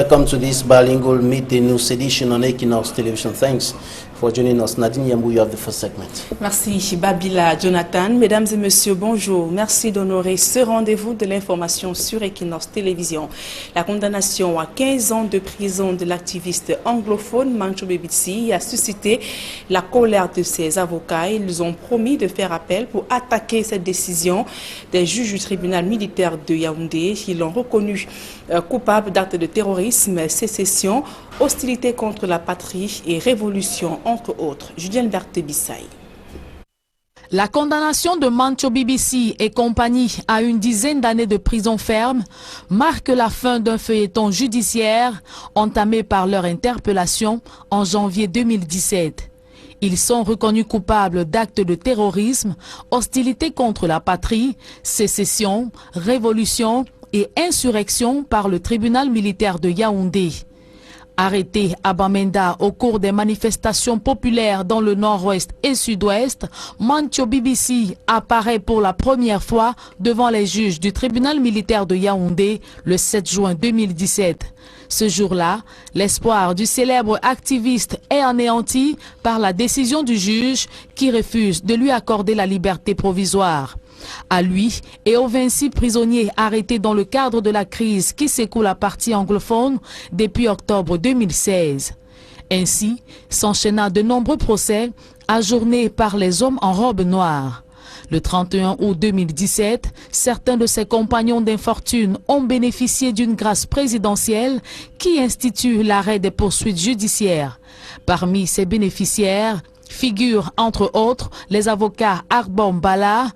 welcome to this bilingual meeting news edition on Equinox Television. Thanks for joining us. Nadine Yambou, you have the first segment. Merci Babila Jonathan. Mesdames et messieurs, bonjour. Merci d'honorer ce rendez-vous de l'information sur Equinox Télévision. La condamnation à 15 ans de prison de l'activiste anglophone Mancho Bibisi a suscité la colère de ses avocats. Ils ont promis de faire appel pour attaquer cette décision des juges du tribunal militaire de Yaoundé. Ils l'ont reconnu coupable d'actes de terrorisme, sécession, hostilité contre la patrie et révolution, entre autres. Julien Berthe Bissaï. La condamnation de Mancho Bibisi et compagnie à une dizaine d'années de prison ferme marque la fin d'un feuilleton judiciaire entamé par leur interpellation en janvier 2017. Ils sont reconnus coupables d'actes de terrorisme, hostilité contre la patrie, sécession, révolution et insurrection par le tribunal militaire de Yaoundé. Arrêté à Bamenda au cours des manifestations populaires dans le nord-ouest et sud-ouest, Mancho Bibisi apparaît pour la première fois devant les juges du tribunal militaire de Yaoundé le 7 juin 2017. Ce jour-là, l'espoir du célèbre activiste est anéanti par la décision du juge qui refuse de lui accorder la liberté provisoire. À lui et aux 26 prisonniers arrêtés dans le cadre de la crise qui secoue la partie anglophone depuis octobre 2016. Ainsi, s'enchaîna de nombreux procès ajournés par les hommes en robe noire. Le 31 août 2017, certains de ses compagnons d'infortune ont bénéficié d'une grâce présidentielle qui institue l'arrêt des poursuites judiciaires. Parmi ces bénéficiaires figurent entre autres les avocats Arbon Bala,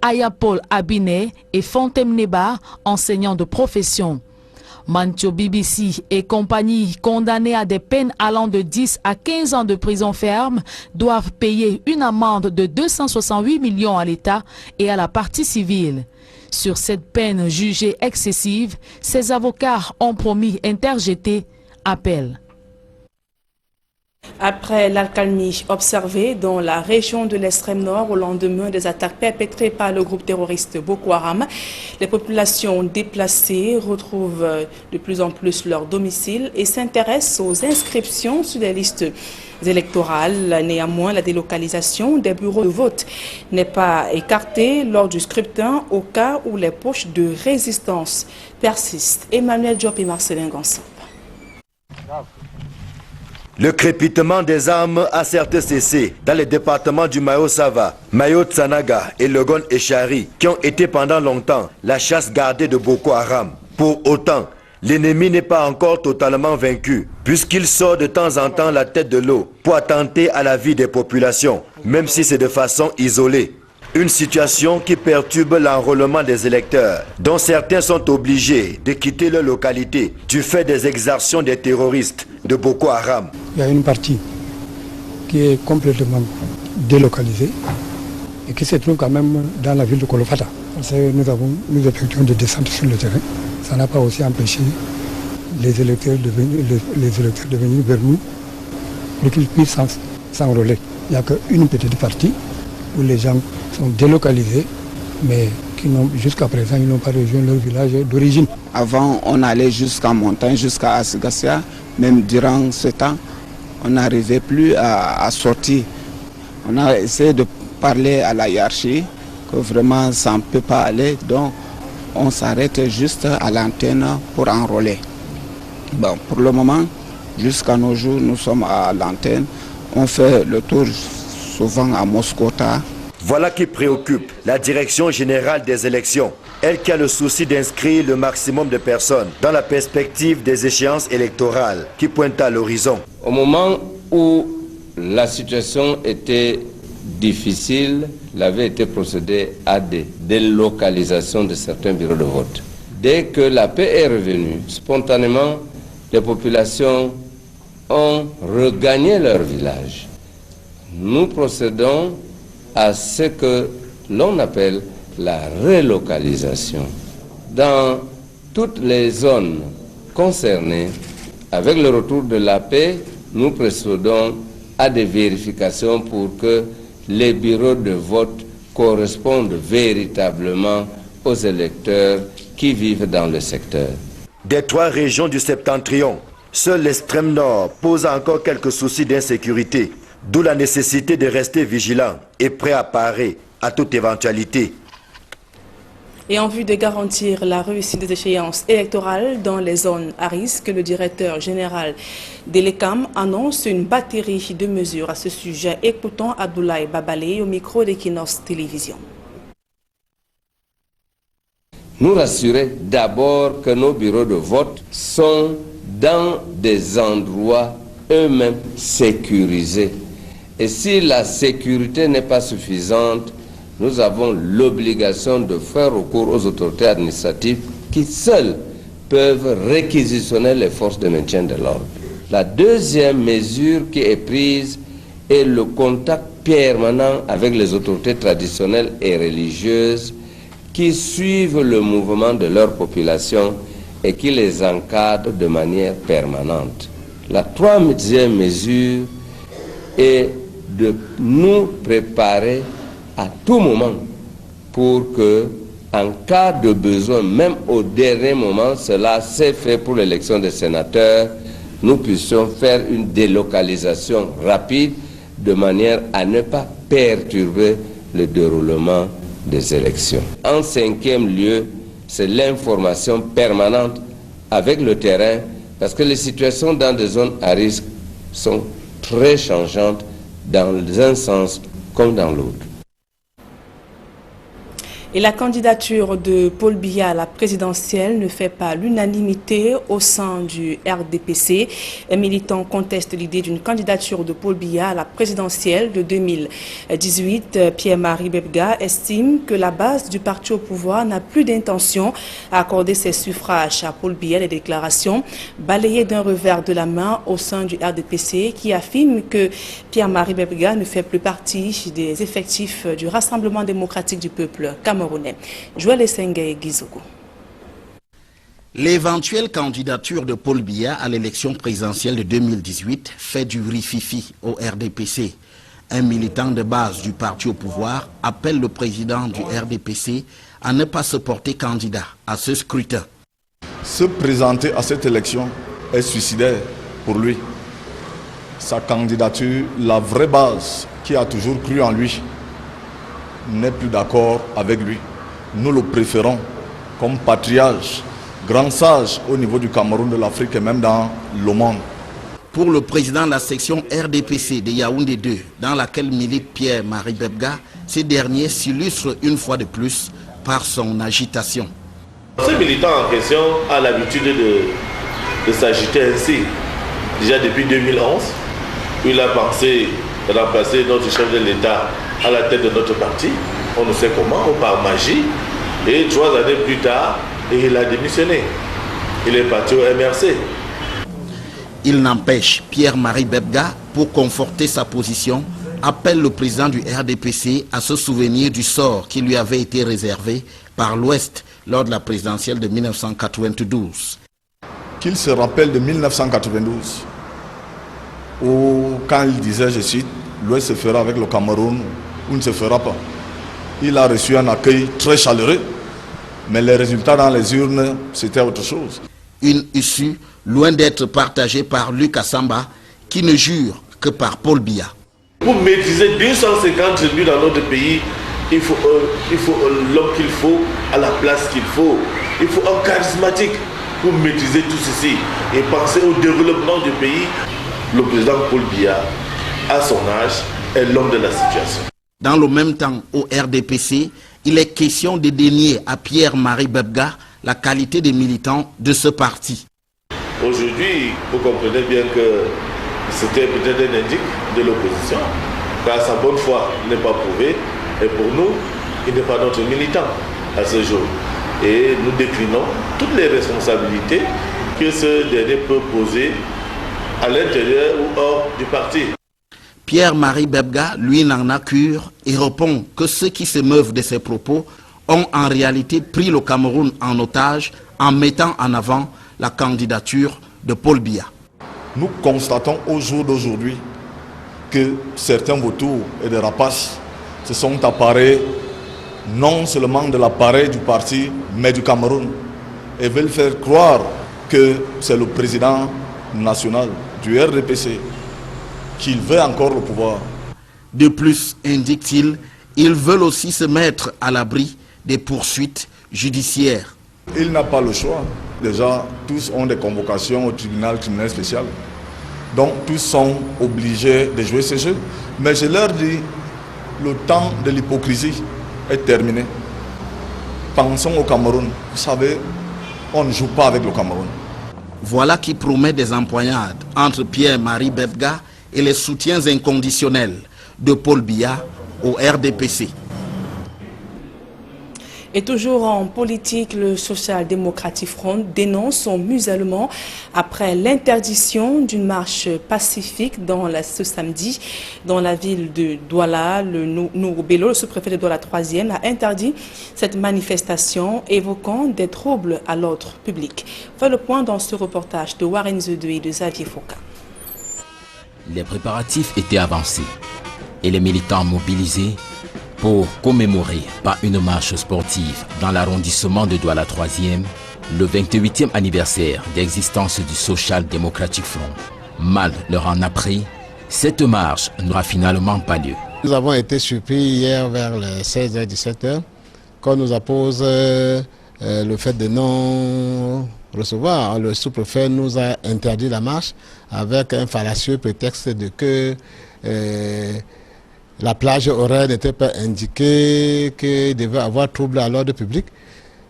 Ayapol Abiné et Fontem Neba, enseignants de profession. Mancho Bibisi et compagnie condamnés à des peines allant de 10 à 15 ans de prison ferme doivent payer une amende de 268 millions à l'État et à la partie civile. Sur cette peine jugée excessive, ces avocats ont promis interjeter appel. Après l'accalmie observée dans la région de l'extrême nord au lendemain des attaques perpétrées par le groupe terroriste Boko Haram, les populations déplacées retrouvent de plus en plus leur domicile et s'intéressent aux inscriptions sur les listes électorales. Néanmoins, la délocalisation des bureaux de vote n'est pas écartée lors du scrutin au cas où les poches de résistance persistent. Emmanuel Diop et Marcelin Ganson. Le crépitement des armes a certes cessé dans les départements du Mayo-Sava, Mayo-Tsanaga et Logon et Chari, qui ont été pendant longtemps la chasse gardée de Boko Haram. Pour autant, l'ennemi n'est pas encore totalement vaincu, puisqu'il sort de temps en temps la tête de l'eau pour attenter à la vie des populations, même si c'est de façon isolée. Une situation qui perturbe l'enrôlement des électeurs, dont certains sont obligés de quitter leur localité du fait des exactions des terroristes de Boko Haram. Il y a une partie qui est complètement délocalisée et qui se trouve quand même dans la ville de Kolofata. Nous effectuons des descentes sur le terrain. Ça n'a pas aussi empêché les électeurs de venir vers nous pour qu'ils puissent s'enrôler. Il n'y a qu'une petite partie où les gens sont délocalisés, mais qui jusqu'à présent, ils n'ont pas rejoint leur village d'origine. Avant, on allait jusqu'en montagne, jusqu'à Asgassia. Même durant ce temps, on n'arrivait plus à sortir. On a essayé de parler à la hiérarchie, que vraiment ça ne peut pas aller, donc on s'arrête juste à l'antenne pour enrôler. Bon, pour le moment, jusqu'à nos jours, nous sommes à l'antenne. On fait le tour souvent à Moscota. Voilà qui préoccupe la Direction générale des élections, elle qui a le souci d'inscrire le maximum de personnes dans la perspective des échéances électorales qui pointent à l'horizon. Au moment où la situation était difficile, il avait été procédé à des délocalisations de certains bureaux de vote. Dès que la paix est revenue, spontanément, les populations ont regagné leur village. Nous procédons à ce que l'on appelle la relocalisation. Dans toutes les zones concernées, avec le retour de la paix, nous procédons à des vérifications pour que les bureaux de vote correspondent véritablement aux électeurs qui vivent dans le secteur. Des 3 régions du septentrion, seul l'extrême nord pose encore quelques soucis d'insécurité, d'où la nécessité de rester vigilant et prêt à parer à toute éventualité. Et en vue de garantir la réussite des échéances électorales dans les zones à risque, le directeur général de l'ECAM annonce une batterie de mesures à ce sujet. Écoutons Abdoulaye Babalé au micro d'Equinos Télévision. Nous rassurer d'abord que nos bureaux de vote sont dans des endroits eux-mêmes sécurisés. Et si la sécurité n'est pas suffisante, nous avons l'obligation de faire recours aux autorités administratives qui seules peuvent réquisitionner les forces de maintien de l'ordre. La deuxième mesure qui est prise est le contact permanent avec les autorités traditionnelles et religieuses qui suivent le mouvement de leur population et qui les encadrent de manière permanente. La troisième mesure est de nous préparer à tout moment pour que, en cas de besoin, même au dernier moment, cela s'est fait pour l'élection des sénateurs, nous puissions faire une délocalisation rapide de manière à ne pas perturber le déroulement des élections. En cinquième lieu, c'est l'information permanente avec le terrain, parce que les situations dans des zones à risque sont très changeantes dans un sens comme dans l'autre. Et la candidature de Paul Biya à la présidentielle ne fait pas l'unanimité au sein du RDPC. Un militant conteste l'idée d'une candidature de Paul Biya à la présidentielle de 2018. Pierre-Marie Bebga estime que la base du parti au pouvoir n'a plus d'intention à accorder ses suffrages à Paul Biya. Les déclarations balayées d'un revers de la main au sein du RDPC qui affirme que Pierre-Marie Bebga ne fait plus partie des effectifs du Rassemblement démocratique du peuple camerounais. L'éventuelle candidature de Paul Biya à l'élection présidentielle de 2018 fait du rififi au RDPC. Un militant de base du parti au pouvoir appelle le président du RDPC à ne pas se porter candidat à ce scrutin. Se présenter à cette élection est suicidaire pour lui. Sa candidature, la vraie base qui a toujours cru en lui, n'est plus d'accord avec lui. Nous le préférons comme patriarche, grand sage au niveau du Cameroun, de l'Afrique et même dans le monde. Pour le président de la section RDPC de Yaoundé 2, dans laquelle milite Pierre-Marie Bebga, ce dernier s'illustre une fois de plus par son agitation. Ce militant en question a l'habitude de s'agiter ainsi. Déjà depuis 2011, il a pensé remplacer notre chef de l'État à la tête de notre parti, on ne sait comment, ou par magie, et 3 années plus tard, il a démissionné. Il est parti au MRC. Il n'empêche, Pierre-Marie Bebga, pour conforter sa position, appelle le président du RDPC à se souvenir du sort qui lui avait été réservé par l'Ouest lors de la présidentielle de 1992. Qu'il se rappelle de 1992, où quand il disait, je cite, l'Ouest se fera avec le Cameroun ou ne se fera pas. Il a reçu un accueil très chaleureux, mais les résultats dans les urnes, c'était autre chose. Une issue loin d'être partagée par Luc Assamba, qui ne jure que par Paul Biya. Pour maîtriser 250 tribus dans notre pays, il faut l'homme qu'il faut, à la place qu'il faut. Il faut un charismatique pour maîtriser tout ceci et penser au développement du pays. Le président Paul Biya, à son âge, est l'homme de la situation. Dans le même temps, au RDPC, il est question de dénier à Pierre-Marie Bebga la qualité des militants de ce parti. Aujourd'hui, vous comprenez bien que c'était peut-être un indice de l'opposition, car sa bonne foi n'est pas prouvée, et pour nous, il n'est pas notre militant à ce jour. Et nous déclinons toutes les responsabilités que ce dernier peut poser à l'intérieur ou hors du parti. Pierre-Marie Bebga, lui, n'en a cure et répond que ceux qui se meuvent de ses propos ont en réalité pris le Cameroun en otage en mettant en avant la candidature de Paul Biya. Nous constatons au jour d'aujourd'hui que certains vautours et des rapaces se sont apparés non seulement de l'appareil du parti, mais du Cameroun, et veulent faire croire que c'est le président national du RDPC qui veut encore le pouvoir. De plus, indique-t-il, ils veulent aussi se mettre à l'abri des poursuites judiciaires. Il n'a pas le choix. Déjà, tous ont des convocations au tribunal criminel spécial. Donc, tous sont obligés de jouer ce jeu. Mais je leur dis, le temps de l'hypocrisie est terminé. Pensons au Cameroun. Vous savez, on ne joue pas avec le Cameroun. Voilà qui promet des empoignades entre Pierre-Marie Bebga et les soutiens inconditionnels de Paul Biya au RDPC. Et toujours en politique, le Social Democratic Front dénonce son musellement après l'interdiction d'une marche pacifique ce samedi dans la ville de Douala. Le Nourou Bello, le sous-préfet de Douala 3e, a interdit cette manifestation évoquant des troubles à l'ordre public. Fait le point dans ce reportage de Warren Zedou et de Xavier Foucault. Les préparatifs étaient avancés et les militants mobilisés pour commémorer par une marche sportive dans l'arrondissement de Douala 3e le 28e anniversaire d'existence du Social Democratic Front. Mal leur en a pris, cette marche n'aura finalement pas lieu. Nous avons été surpris hier vers les 16h-17h quand on nous appose le fait de non recevoir. Le sous-préfet nous a interdit la marche avec un fallacieux prétexte de que la plage horaire n'était pas indiquée, qu'il devait avoir trouble à l'ordre public.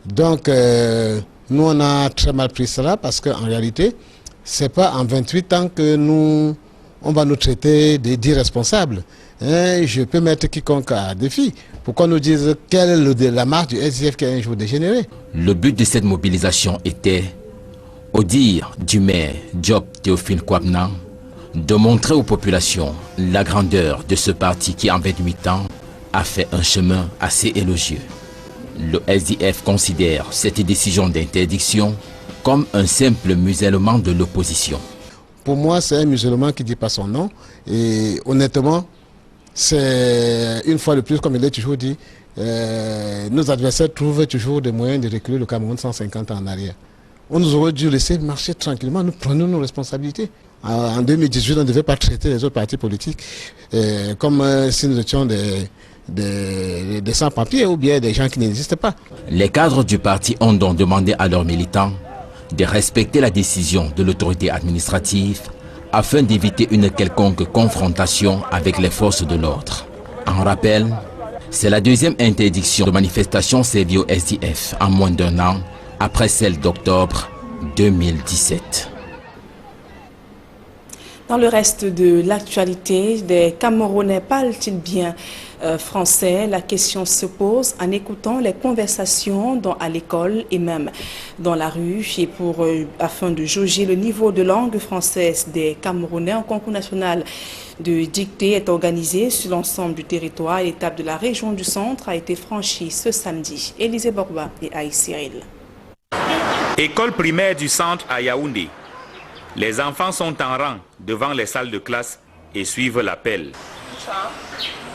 Donc, nous, on a très mal pris cela parce qu'en réalité, ce n'est pas en 28 ans que on va nous traiter d'irresponsables. Je peux mettre quiconque à défi. Pourquoi nous disent quelle est la marche du SDF qui a un jour dégénéré? Le but de cette mobilisation était, au dire du maire Diop Théophile Kouabnan, de montrer aux populations la grandeur de ce parti qui en 28 ans a fait un chemin assez élogieux. Le SDF considère cette décision d'interdiction comme un simple musellement de l'opposition. Pour moi, c'est un musulman qui ne dit pas son nom. Et honnêtement, c'est une fois de plus, comme il est toujours dit, nos adversaires trouvent toujours des moyens de reculer le Cameroun 150 ans en arrière. On nous aurait dû laisser marcher tranquillement, nous prenons nos responsabilités. En 2018, on ne devait pas traiter les autres partis politiques comme si nous étions des sans-papiers ou bien des gens qui n'existent pas. Les cadres du parti ont donc demandé à leurs militants de respecter la décision de l'autorité administrative afin d'éviter une quelconque confrontation avec les forces de l'ordre. En rappel, c'est la deuxième interdiction de manifestation servie au SDF en moins d'un an après celle d'octobre 2017. Dans le reste de l'actualité, des Camerounais parlent-ils bien français? La question se pose en écoutant les conversations à l'école et même dans la rue. Et afin de jauger le niveau de langue française des Camerounais, un concours national de dictée est organisé sur l'ensemble du territoire. L'étape de la région du centre a été franchie ce samedi. Élisée Borba et Aïe Cyril. École primaire du centre à Yaoundé. Les enfants sont en rang devant les salles de classe et suivent l'appel.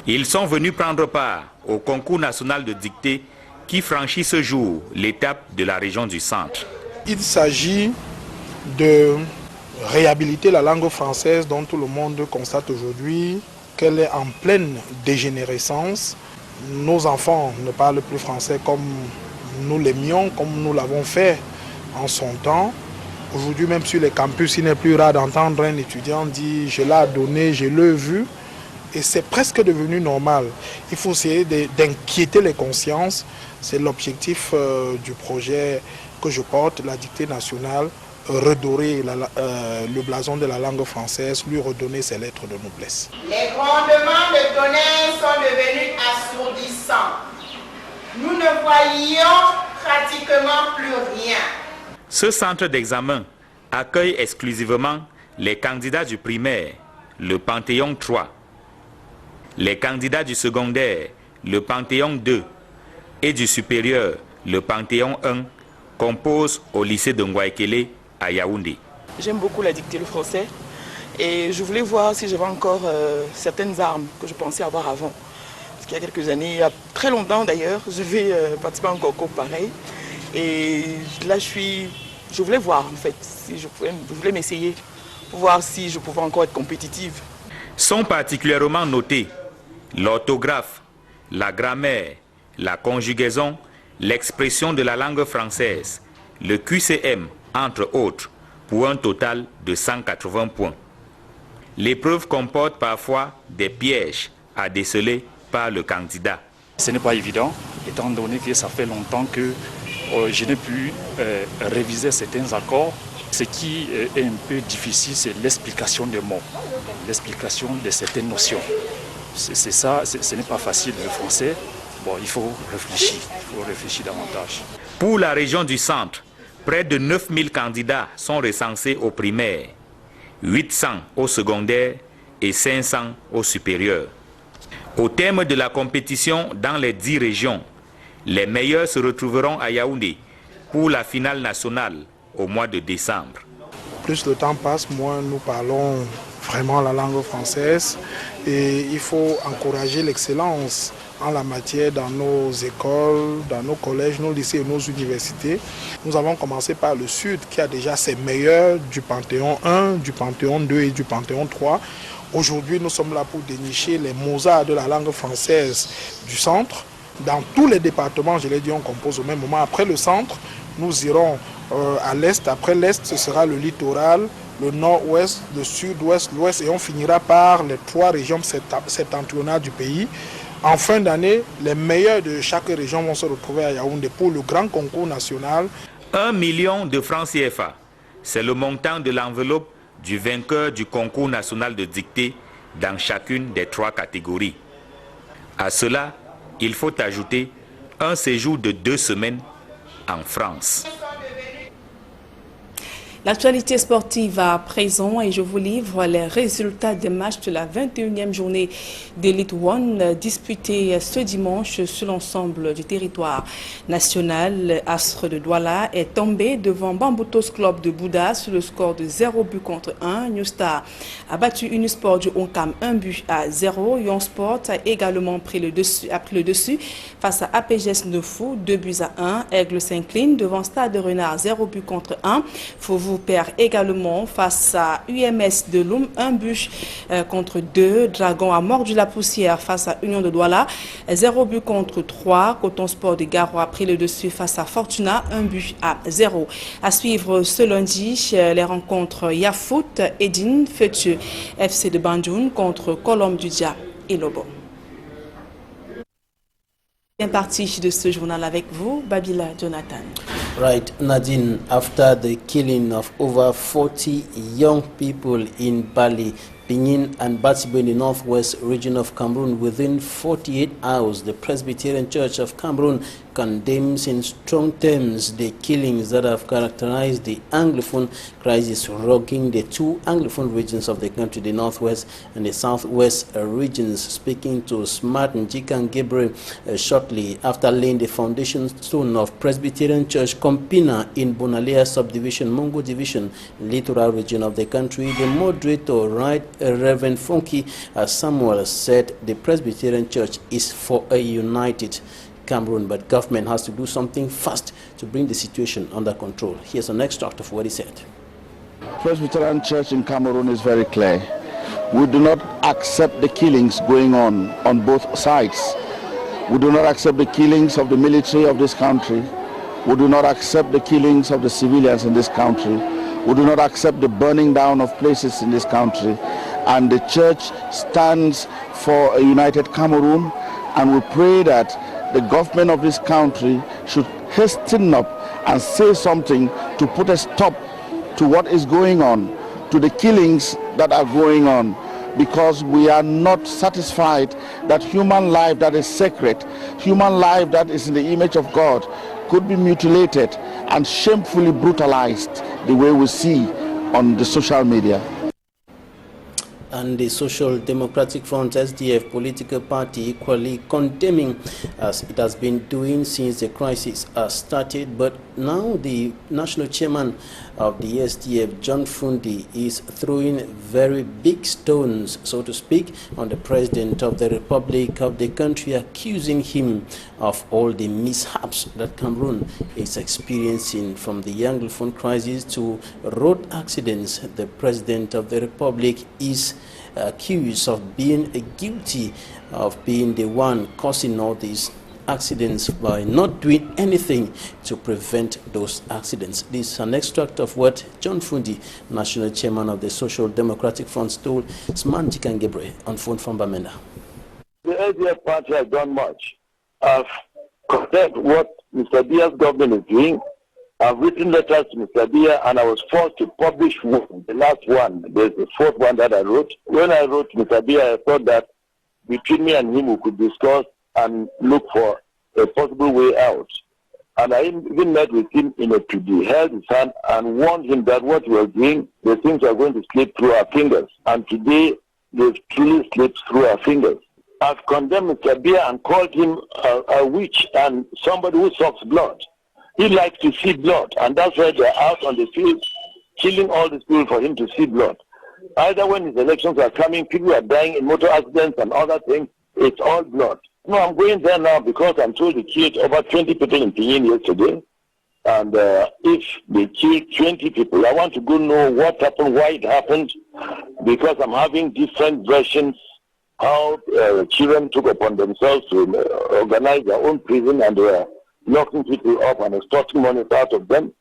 Ils sont venus prendre part au concours national de dictée qui franchit ce jour l'étape de la région du centre. Il s'agit de réhabiliter la langue française dont tout le monde constate aujourd'hui qu'elle est en pleine dégénérescence. Nos enfants ne parlent plus français comme nous l'aimions, comme nous l'avons fait en son temps. Aujourd'hui, même sur les campus, il n'est plus rare d'entendre un étudiant dire « je l'ai donné, je l'ai vu ». Et c'est presque devenu normal. Il faut essayer d'inquiéter les consciences. C'est l'objectif du projet que je porte, la dictée nationale, redorer le blason de la langue française, lui redonner ses lettres de noblesse. Les grondements de tonnerre sont devenus assourdissants. Nous ne voyions pratiquement plus rien. Ce centre d'examen accueille exclusivement les candidats du primaire, le Panthéon 3, les candidats du secondaire, le Panthéon 2, et du supérieur, le Panthéon 1, composent au lycée de Ngwaekele à Yaoundé. J'aime beaucoup la dictée, le français, et je voulais voir si j'avais encore certaines armes que je pensais avoir avant. Parce qu'il y a quelques années, il y a très longtemps d'ailleurs, je vais participer à un concours pareil. Et là, je suis je voulais voir en fait, si je voulais m'essayer pour voir si je pouvais encore être compétitive. Sont particulièrement notés l'orthographe, la grammaire, la conjugaison, l'expression de la langue française, le QCM, entre autres, pour un total de 180 points. L'épreuve comporte parfois des pièges à déceler par le candidat. Ce n'est pas évident, étant donné que ça fait longtemps que je n'ai pu réviser certains accords. Ce qui est un peu difficile, c'est l'explication des mots, l'explication de certaines notions. C'est ça, ce n'est pas facile le français. Bon, il faut réfléchir davantage. Pour la région du centre, près de 9000 candidats sont recensés au primaire, 800 au secondaire et 500 au supérieur. Au terme de la compétition dans les 10 régions, les meilleurs se retrouveront à Yaoundé pour la finale nationale au mois de décembre. Plus le temps passe, moins nous parlons vraiment la langue française et il faut encourager l'excellence en la matière dans nos écoles, dans nos collèges, nos lycées et nos universités. Nous avons commencé par le Sud qui a déjà ses meilleurs du Panthéon 1, du Panthéon 2 et du Panthéon 3. Aujourd'hui, nous sommes là pour dénicher les Mozart de la langue française du centre. Dans tous les départements, je l'ai dit, on compose au même moment. Après le centre, nous irons à l'est. Après l'est, ce sera le littoral, le nord-ouest, le sud-ouest, l'ouest. Et on finira par les 3 régions septentrionales du pays. En fin d'année, les meilleurs de chaque région vont se retrouver à Yaoundé pour le grand concours national. 1 million de francs CFA, c'est le montant de l'enveloppe du vainqueur du concours national de dictée dans chacune des 3 catégories. À cela, il faut ajouter un séjour de 2 semaines en France. L'actualité sportive à présent et je vous livre les résultats des matchs de la 21e journée d'Elite One disputée ce dimanche sur l'ensemble du territoire national. Astre de Douala est tombé devant Bamboutos Club de Bouddha sur le score de 0-1. New Star a battu Unisport du Onkam 1-0. Young Sport a également pris le dessus face à APGS Nefou 2-1. Aigle s'incline devant Stade de Renard 0-1. Fauveau perd également face à UMS de Loum 1-2. Dragon a mordu la poussière face à Union de Douala 0-3. Coton Sport de Garo a pris le dessus face à Fortuna 1-0. À suivre ce lundi les rencontres Yafoot, Edine, Fethieu, FC de Banjoun contre Colombe du Dia et Lobo. Bien parti de ce journal avec vous, Babila Jonathan. Right, Nadine, after the killing of over 40 young people in Bali, Pinyin and Batsibo in the northwest region of Cameroon within 48 hours, the Presbyterian Church of Cameroon condemns in strong terms the killings that have characterized the Anglophone crisis rocking the 2 Anglophone regions of the country, the northwest and the southwest regions. Speaking to Smart Njikan Gabriel shortly after laying the foundation stone of Presbyterian Church Kompina in Bonalea subdivision, Mungo division, littoral region of the country, the moderator, Right Reverend Funky Samuel, said the Presbyterian Church is for a united Cameroon, but government has to do something fast to bring the situation under control. Here's an extract of what he said. Presbyterian Church in Cameroon is very clear. We do not accept the killings going on both sides. We do not accept the killings of the military of this country. We do not accept the killings of the civilians in this country. We do not accept the burning down of places in this country. And the church stands for a united Cameroon, and we pray that the government of this country should hasten up and say something to put a stop to what is going on, to the killings that are going on, because we are not satisfied that human life that is sacred, human life that is in the image of God, could be mutilated and shamefully brutalized the way we see on the social media. And the Social Democratic Front, SDF political party, equally condemning, as it has been doing since the crisis started. But now the national chairman of the SDF, John Fundi, is throwing very big stones, so to speak, on the President of the Republic of the country, accusing him of all the mishaps that Cameroon is experiencing, from the Anglophone crisis to road accidents. The President of the Republic is accused of being guilty of being the one causing all these accidents by not doing anything to prevent those accidents. This is an extract of what John Fundi, National Chairman of the Social Democratic Front, told Sman Jikangebre on phone from Bamenda. The SDF party has done much. I've condemned what Mr. Biya's government is doing. I've written letters to Mr. Biya, and I was forced to publish one, the last one. There's the fourth one that I wrote. When I wrote to Mr. Biya, I thought that between me and him we could discuss and look for a possible way out. And I even met with him in a PD, held his hand and warned him that what we were doing, the things are going to slip through our fingers. And today, they've truly slipped through our fingers. I've condemned Mr. Biya and called him a witch and somebody who sucks blood. He likes to see blood, and that's why they're out on the field killing all these people for him to see blood. Either when his elections are coming, people are dying in motor accidents and other things, it's all blood. No, I'm going there now because I'm told they killed over 20 people in Pinyin yesterday. And if they killed 20 people, I want to go know what happened, why it happened, because I'm having different versions how children took upon themselves to organize their own prison and they were locking people up and extorting money out of them.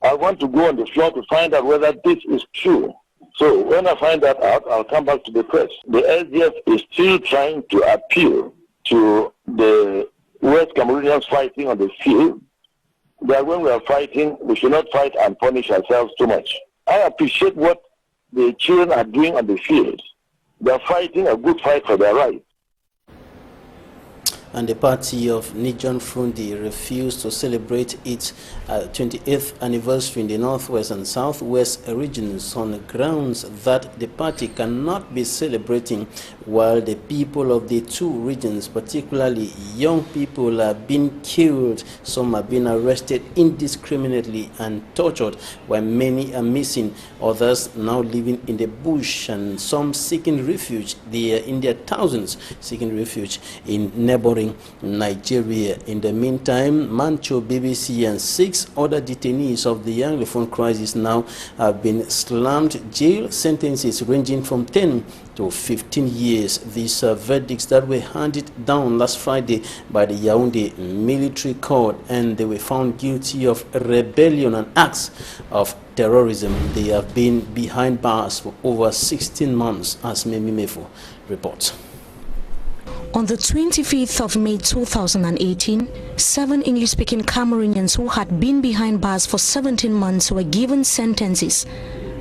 I want to go on the floor to find out whether this is true. So when I find that out, I'll come back to the press. The SDF is still trying to appeal to the West Cameroonians fighting on the field, that when we are fighting, we should not fight and punish ourselves too much. I appreciate what the children are doing on the field. They are fighting a good fight for their rights. And the party of John Fundi refused to celebrate its 28th anniversary in the Northwest and Southwest regions on the grounds that the party cannot be celebrating while the people of the two regions, particularly young people, are being killed. Some are being arrested indiscriminately and tortured, while many are missing. Others now living in the bush, and some seeking refuge. They are in their thousands seeking refuge in neighboring Nigeria. In the meantime, Mancho, BBC, and 6 other detainees of the Anglophone crisis now have been slammed jail sentences ranging from 10 to 15 years. These are verdicts that were handed down last Friday by the Yaoundé military court, and they were found guilty of rebellion and acts of terrorism. They have been behind bars for over 16 months, as Memi Mefo reports. On the 25th of May 2018, 7 English-speaking Cameroonians who had been behind bars for 17 months were given sentences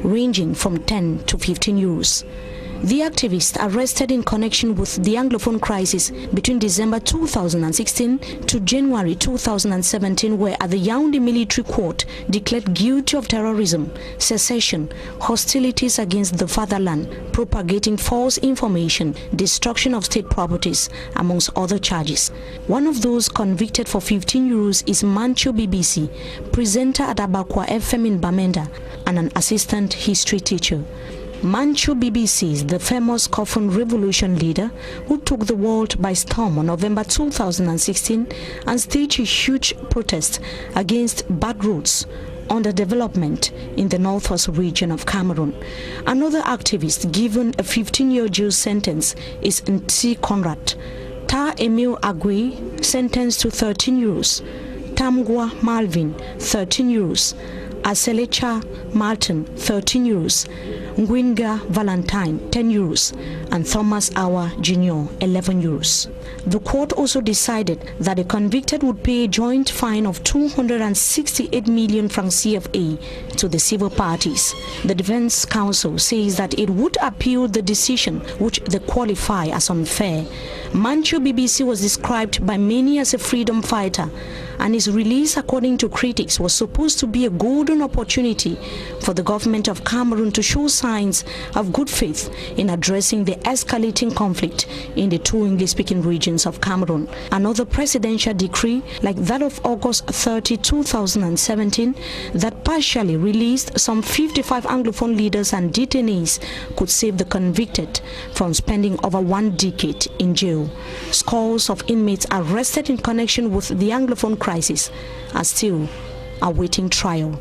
ranging from 10 to 15 years. The activists arrested in connection with the Anglophone crisis between December 2016 to January 2017 were at the Yaoundé military court declared guilty of terrorism, secession, hostilities against the fatherland, propagating false information, destruction of state properties, amongst other charges. One of those convicted for 15 years is Mancho BBC, presenter at Abakwa FM in Bamenda, and an assistant history teacher. Mancho BBC is the famous Coffin Revolution leader who took the world by storm on November 2016 and staged a huge protest against bad roads, underdevelopment in the northwest region of Cameroon. Another activist given a 15-year jail sentence is Nti Conrad. Ta Emil Agui sentenced to 13 years. Tamgwa Malvin, 13 years. Aselecha Martin, 13 years. Ngwinga Valentine, 10 euros, and Thomas Awa Jr., 11 euros. The court also decided that the convicted would pay a joint fine of 268 million francs CFA to the civil parties. The defense counsel says that it would appeal the decision, which they qualify as unfair. Mancho BBC was described by many as a freedom fighter, and his release, according to critics, was supposed to be a golden opportunity for the government of Cameroon to show signs of good faith in addressing the escalating conflict in the two English-speaking regions of Cameroon. Another presidential decree, like that of August 30, 2017, that partially released some 55 Anglophone leaders and detainees, could save the convicted from spending over 1 decade in jail. Scores of inmates arrested in connection with the Anglophone crisis are still awaiting trial.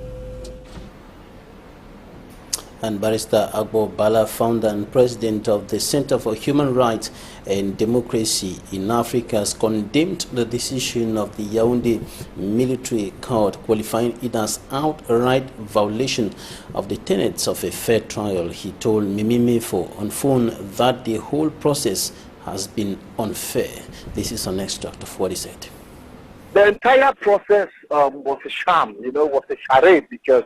And Barrister Agbo Bala, founder and president of the Center for Human Rights and Democracy in Africa, has condemned the decision of the Yaoundé military court, qualifying it as outright violation of the tenets of a fair trial. He told Mimimifo on phone that the whole process has been unfair. This is an extract of what he said. The entire process was a sham, was a charade, because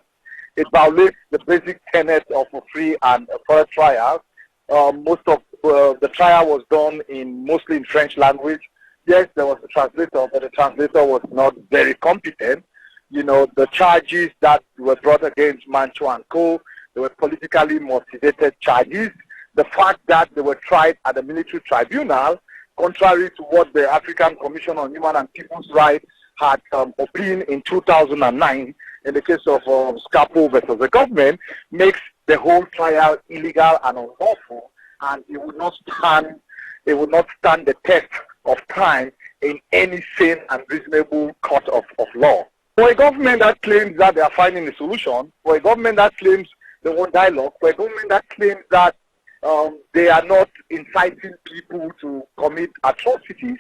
it violates the basic tenets of a free and a fair trial. Most of the trial was done mostly in French language. Yes, there was a translator, but the translator was not very competent. The charges that were brought against Mancho and Co., they were politically motivated charges. The fact that they were tried at a military tribunal, contrary to what the African Commission on Human and People's Rights had opined in 2009, in the case of Scapo versus the government, makes the whole trial illegal and unlawful, and it would not stand the test of time in any sane and reasonable court of law. For a government that claims that they are finding a solution, for a government that claims they want dialogue, for a government that claims that they are not inciting people to commit atrocities,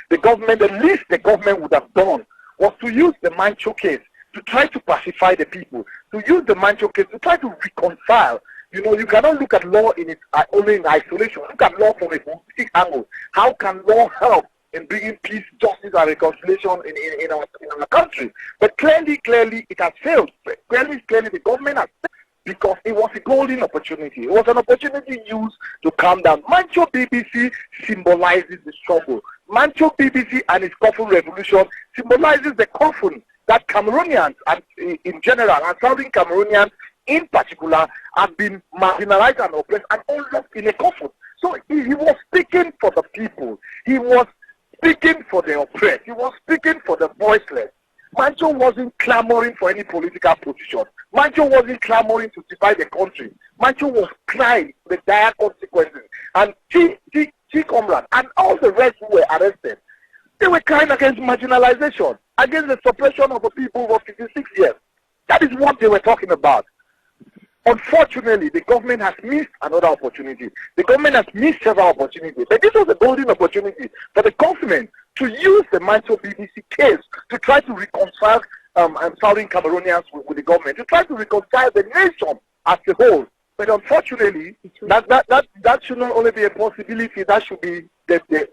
the least the government would have done was to use the Mancho case to try to pacify the people, to use the Mancho case to try to reconcile. You cannot look at law only in isolation. Look at law from a politic angle. How can law help in bringing peace, justice, and reconciliation in our country? But clearly, it has failed. Clearly, the government has failed, because it was a golden opportunity. It was an opportunity used to calm down. Mancho BBC symbolizes the struggle. Mancho BBC and its coffin revolution symbolizes the coffin that Cameroonians, and in general, and Southern Cameroonians in particular, have been marginalized and oppressed and all locked in a coffin. So he was speaking for the people. He was speaking for the oppressed. He was speaking for the voiceless. Mancho wasn't clamoring for any political position. Mancho wasn't clamoring to divide the country. Mancho was crying the dire consequences. And T. Comrade and all the rest who were arrested, they were crying against marginalization, against the suppression of the people for 56 years. That is what they were talking about. Unfortunately, the government has missed another opportunity. The government has missed several opportunities. But this was a golden opportunity for the government to use the Mancho BBC case to try to reconcile Southern Cameroonians with the government, to try to reconcile the nation as a whole. But unfortunately, that should not only be a possibility, that should be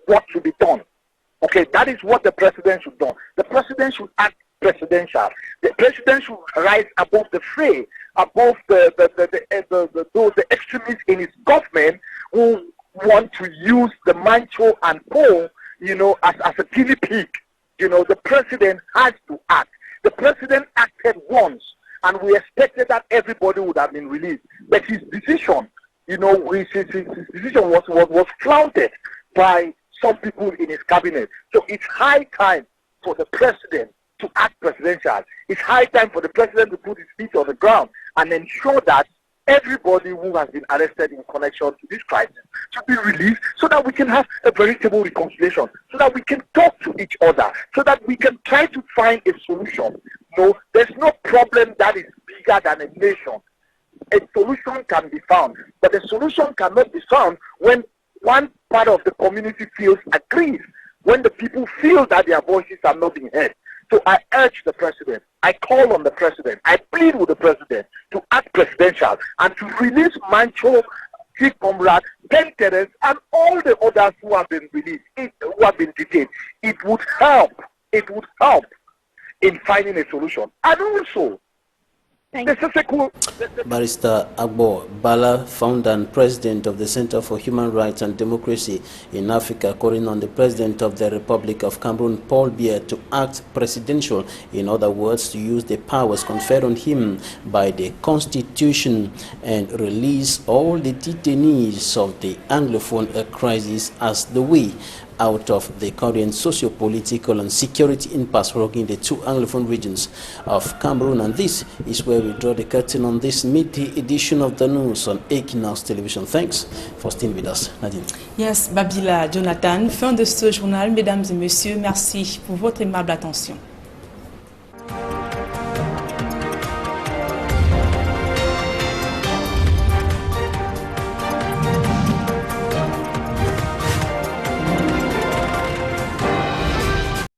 what should be done. Okay, that is what the president should do. The president should act presidential. The president should rise above the fray, above the extremists in his government who want to use the Mancho and Co, as a guinea pig. The president has to act. The president acted once, and we expected that everybody would have been released. But his decision, his decision was flouted by some people in his cabinet. So it's high time for the president to act presidential. It's high time for the president to put his feet on the ground and ensure that everybody who has been arrested in connection to this crisis should be released, so that we can have a veritable reconciliation, so that we can talk to each other, so that we can try to find a solution. No, there's no problem that is bigger than a nation. A solution can be found, but the solution cannot be found when one part of the community feels aggrieved, when the people feel that their voices are not being heard. So I urge the president, I call on the president, I plead with the president to act presidential and to release Mancho, T. Comrade, Ben Terence, and all the others who have been released, who have been detained. It would help in finding a solution. And also, Barrister Agbo Bala, founder and president of the Center for Human Rights and Democracy in Africa, calling on the President of the Republic of Cameroon, Paul Biya, to act presidential, in other words, to use the powers conferred on him by the Constitution and release all the detainees of the Anglophone crisis as the way out of the current socio-political and security impasse rocking the two Anglophone regions of Cameroon. And this is where we draw the curtain on this midday edition of the news on Equinox Television. Thanks for staying with us, Nadine. Yes, Babila, Jonathan, fin de ce journal. Mesdames et messieurs, merci pour votre aimable attention.